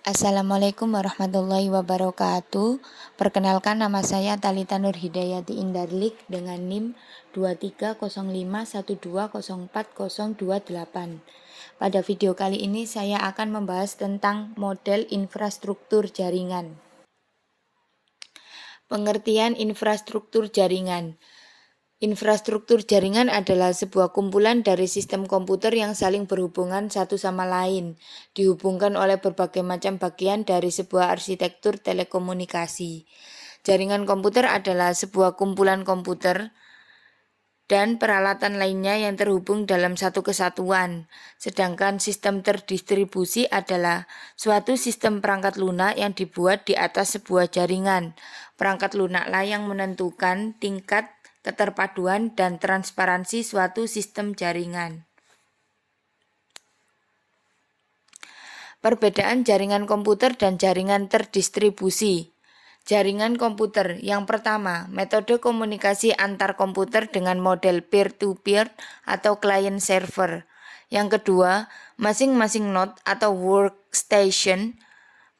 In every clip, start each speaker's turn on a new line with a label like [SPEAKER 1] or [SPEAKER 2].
[SPEAKER 1] Assalamualaikum warahmatullahi wabarakatuh. Perkenalkan, nama saya Talita Nurhidayati Indarlik dengan NIM 230512040028. Pada video kali ini saya akan membahas tentang model infrastruktur jaringan. Pengertian infrastruktur jaringan. Infrastruktur jaringan adalah sebuah kumpulan dari sistem komputer yang saling berhubungan satu sama lain, dihubungkan oleh berbagai macam bagian dari sebuah arsitektur telekomunikasi. Jaringan komputer adalah sebuah kumpulan komputer dan peralatan lainnya yang terhubung dalam satu kesatuan. Sedangkan sistem terdistribusi adalah suatu sistem perangkat lunak yang dibuat di atas sebuah jaringan. Perangkat lunaklah yang menentukan tingkat keterpaduan dan transparansi suatu sistem jaringan. Perbedaan jaringan komputer dan jaringan terdistribusi. Jaringan komputer yang pertama, metode komunikasi antar komputer dengan model peer-to-peer atau client server. Yang kedua, masing-masing node atau workstation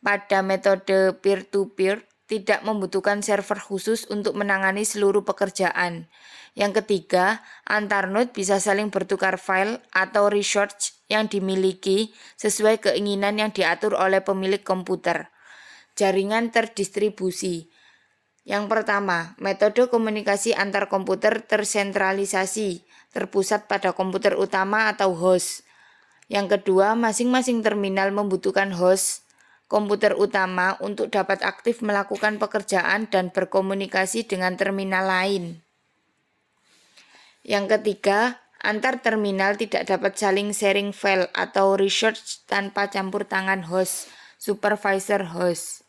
[SPEAKER 1] pada metode peer-to-peer tidak membutuhkan server khusus untuk menangani seluruh pekerjaan. Yang ketiga, antar node bisa saling bertukar file atau resource yang dimiliki sesuai keinginan yang diatur oleh pemilik komputer. Jaringan terdistribusi. Yang pertama, metode komunikasi antar komputer tersentralisasi, terpusat pada komputer utama atau host. Yang kedua, masing-masing terminal membutuhkan host komputer utama untuk dapat aktif melakukan pekerjaan dan berkomunikasi dengan terminal lain. Yang ketiga, antar terminal tidak dapat saling sharing file atau resource tanpa campur tangan host, supervisor host.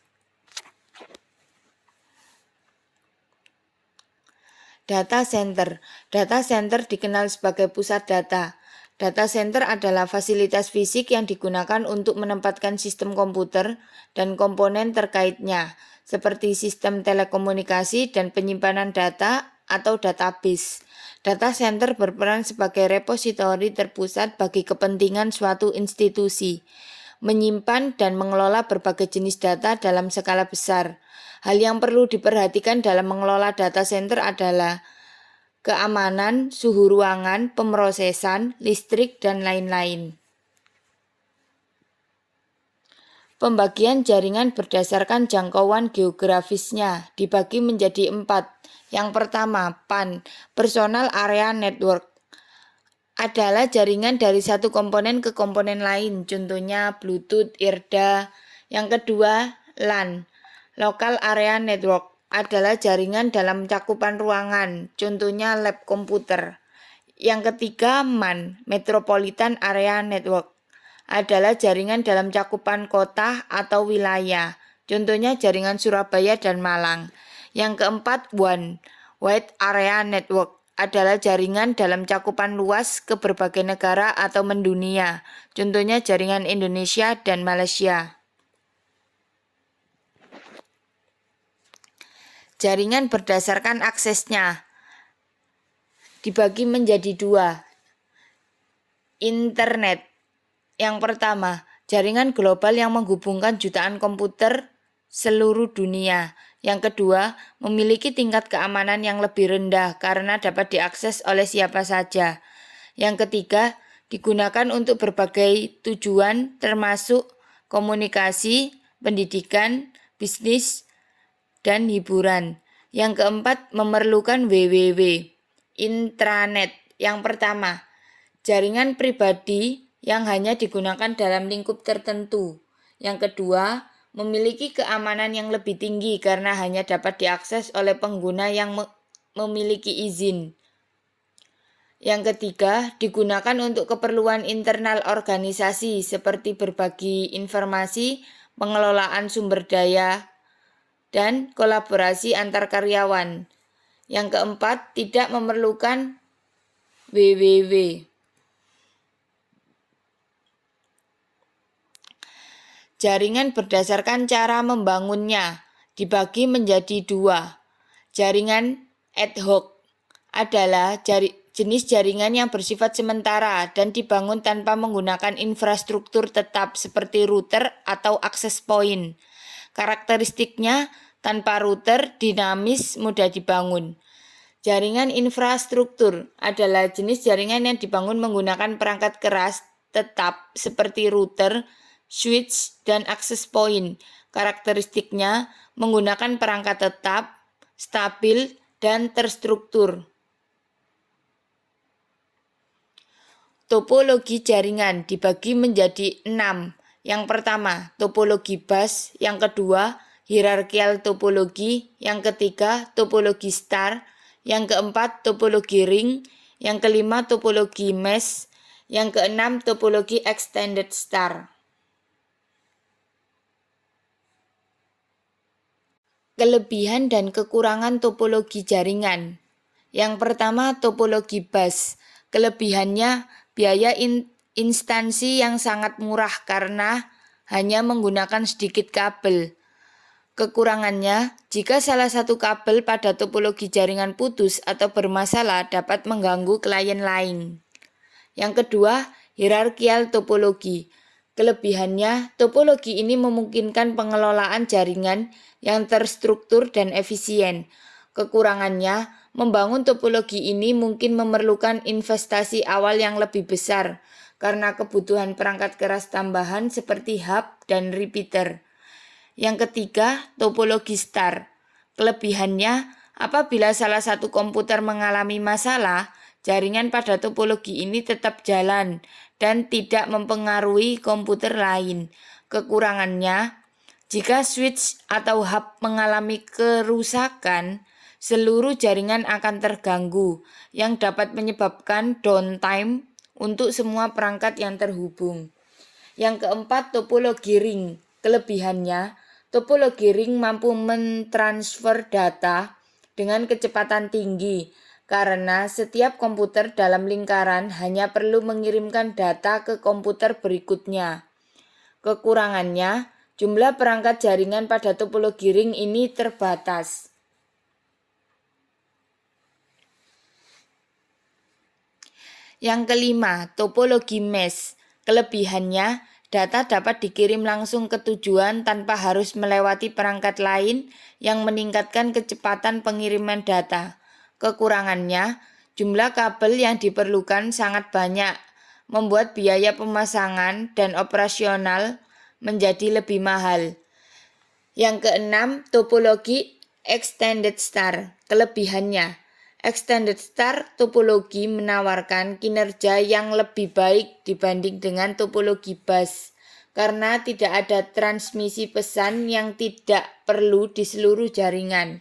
[SPEAKER 1] Data center. Data center dikenal sebagai pusat data. Data center adalah fasilitas fisik yang digunakan untuk menempatkan sistem komputer dan komponen terkaitnya, seperti sistem telekomunikasi dan penyimpanan data atau database. Data center berperan sebagai repositori terpusat bagi kepentingan suatu institusi, menyimpan dan mengelola berbagai jenis data dalam skala besar. Hal yang perlu diperhatikan dalam mengelola data center adalah keamanan, suhu ruangan, pemrosesan, listrik, dan lain-lain. Pembagian jaringan berdasarkan jangkauan geografisnya dibagi menjadi 4. Yang pertama, PAN, Personal Area Network, adalah jaringan dari satu komponen ke komponen lain, contohnya Bluetooth, IRDA. Yang kedua, LAN, Local Area Network, adalah jaringan dalam cakupan ruangan, contohnya lab komputer. Yang ketiga, MAN, Metropolitan Area Network, adalah jaringan dalam cakupan kota atau wilayah, contohnya jaringan Surabaya dan Malang. Yang keempat, WAN, Wide Area Network, adalah jaringan dalam cakupan luas ke berbagai negara atau mendunia, contohnya jaringan Indonesia dan Malaysia. Jaringan berdasarkan aksesnya dibagi menjadi 2. Internet. Yang pertama, jaringan global yang menghubungkan jutaan komputer seluruh dunia. Yang kedua, memiliki tingkat keamanan yang lebih rendah karena dapat diakses oleh siapa saja. Yang ketiga, digunakan untuk berbagai tujuan termasuk komunikasi, pendidikan, bisnis, dan hiburan. Yang keempat, memerlukan www. Intranet. Yang pertama, jaringan pribadi yang hanya digunakan dalam lingkup tertentu. Yang kedua, memiliki keamanan yang lebih tinggi karena hanya dapat diakses oleh pengguna yang memiliki izin. Yang ketiga, digunakan untuk keperluan internal organisasi seperti berbagi informasi, pengelolaan sumber daya, dan kolaborasi antar karyawan. Yang keempat, tidak memerlukan www. Jaringan berdasarkan cara membangunnya dibagi menjadi 2. Jaringan ad hoc adalah jenis jaringan yang bersifat sementara dan dibangun tanpa menggunakan infrastruktur tetap seperti router atau access point. Karakteristiknya, tanpa router, dinamis, mudah dibangun. Jaringan infrastruktur adalah jenis jaringan yang dibangun menggunakan perangkat keras tetap seperti router, switch, dan access point. Karakteristiknya menggunakan perangkat tetap, stabil, dan terstruktur. Topologi jaringan dibagi menjadi 6. Yang pertama, topologi bus. Yang kedua, hierarkial topologi. Yang ketiga, topologi star. Yang keempat, topologi ring. Yang kelima, topologi mesh. Yang keenam, topologi extended star. Kelebihan dan kekurangan topologi jaringan. Yang pertama, topologi bus. Kelebihannya, biaya instansi yang sangat murah karena hanya menggunakan sedikit kabel. Kekurangannya, jika salah satu kabel pada topologi jaringan putus atau bermasalah dapat mengganggu klien lain. Yang kedua, hierarkial topologi. Kelebihannya, topologi ini memungkinkan pengelolaan jaringan yang terstruktur dan efisien. Kekurangannya, membangun topologi ini mungkin memerlukan investasi awal yang lebih besar karena kebutuhan perangkat keras tambahan seperti hub dan repeater. Yang ketiga, topologi star. Kelebihannya, apabila salah satu komputer mengalami masalah, jaringan pada topologi ini tetap jalan dan tidak mempengaruhi komputer lain. Kekurangannya, jika switch atau hub mengalami kerusakan, seluruh jaringan akan terganggu yang dapat menyebabkan downtime untuk semua perangkat yang terhubung. Yang keempat, topologi ring. Kelebihannya, topologi ring mampu mentransfer data dengan kecepatan tinggi karena setiap komputer dalam lingkaran hanya perlu mengirimkan data ke komputer berikutnya. Kekurangannya, jumlah perangkat jaringan pada topologi ring ini terbatas. Yang kelima, topologi mesh. Kelebihannya, data dapat dikirim langsung ke tujuan tanpa harus melewati perangkat lain yang meningkatkan kecepatan pengiriman data. Kekurangannya, jumlah kabel yang diperlukan sangat banyak, membuat biaya pemasangan dan operasional menjadi lebih mahal. Yang keenam, topologi extended star. Kelebihannya, extended star topologi menawarkan kinerja yang lebih baik dibanding dengan topologi bus karena tidak ada transmisi pesan yang tidak perlu di seluruh jaringan.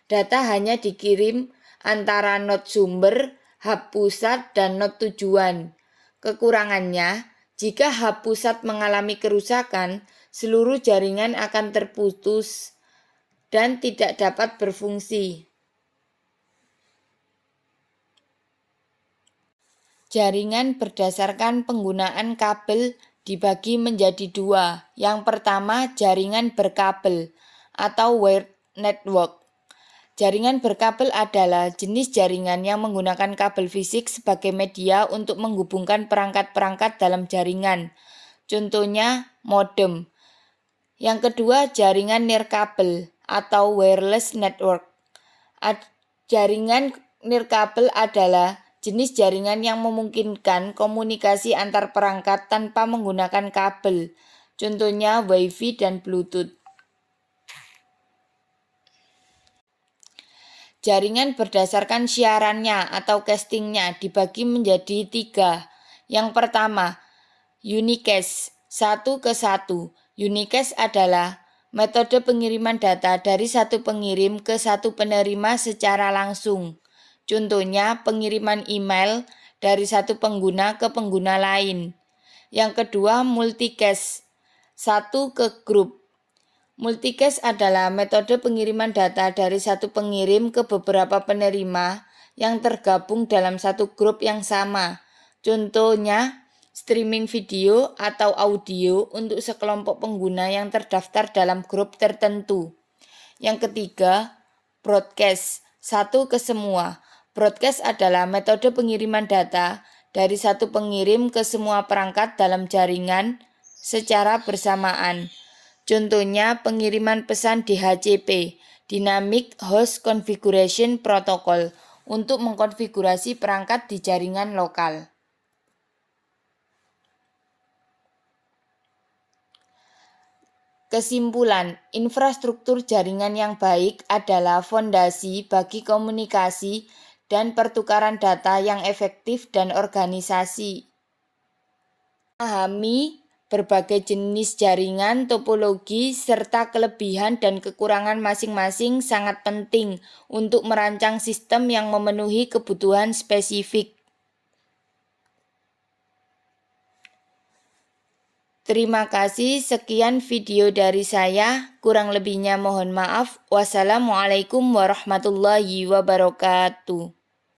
[SPEAKER 1] Data hanya dikirim antara node sumber, hub pusat, dan node tujuan. Kekurangannya, jika hub pusat mengalami kerusakan, seluruh jaringan akan terputus dan tidak dapat berfungsi. Jaringan berdasarkan penggunaan kabel dibagi menjadi dua. Yang pertama, jaringan berkabel atau wired network. Jaringan berkabel adalah jenis jaringan yang menggunakan kabel fisik sebagai media untuk menghubungkan perangkat-perangkat dalam jaringan. Contohnya, modem. Yang kedua, jaringan nirkabel atau wireless network. Jaringan nirkabel adalah jenis jaringan yang memungkinkan komunikasi antar perangkat tanpa menggunakan kabel. Contohnya Wi-Fi dan Bluetooth. Jaringan berdasarkan siarannya atau castingnya dibagi menjadi 3. Yang pertama, unicast 1-1. Unicast adalah metode pengiriman data dari satu pengirim ke satu penerima secara langsung. Contohnya pengiriman email dari satu pengguna ke pengguna lain. Yang kedua, multicast 1 ke grup. Multicast adalah metode pengiriman data dari satu pengirim ke beberapa penerima yang tergabung dalam satu grup yang sama. Contohnya, streaming video atau audio untuk sekelompok pengguna yang terdaftar dalam grup tertentu. Yang ketiga, broadcast 1 ke semua. Broadcast adalah metode pengiriman data dari satu pengirim ke semua perangkat dalam jaringan secara bersamaan. Contohnya pengiriman pesan DHCP, Dynamic Host Configuration Protocol, untuk mengkonfigurasi perangkat di jaringan lokal. Kesimpulan, infrastruktur jaringan yang baik adalah fondasi bagi komunikasi dan pertukaran data yang efektif dan organisasi. Memahami berbagai jenis jaringan, topologi, serta kelebihan dan kekurangan masing-masing sangat penting untuk merancang sistem yang memenuhi kebutuhan spesifik. Terima kasih, sekian video dari saya, kurang lebihnya mohon maaf. Wassalamualaikum warahmatullahi wabarakatuh.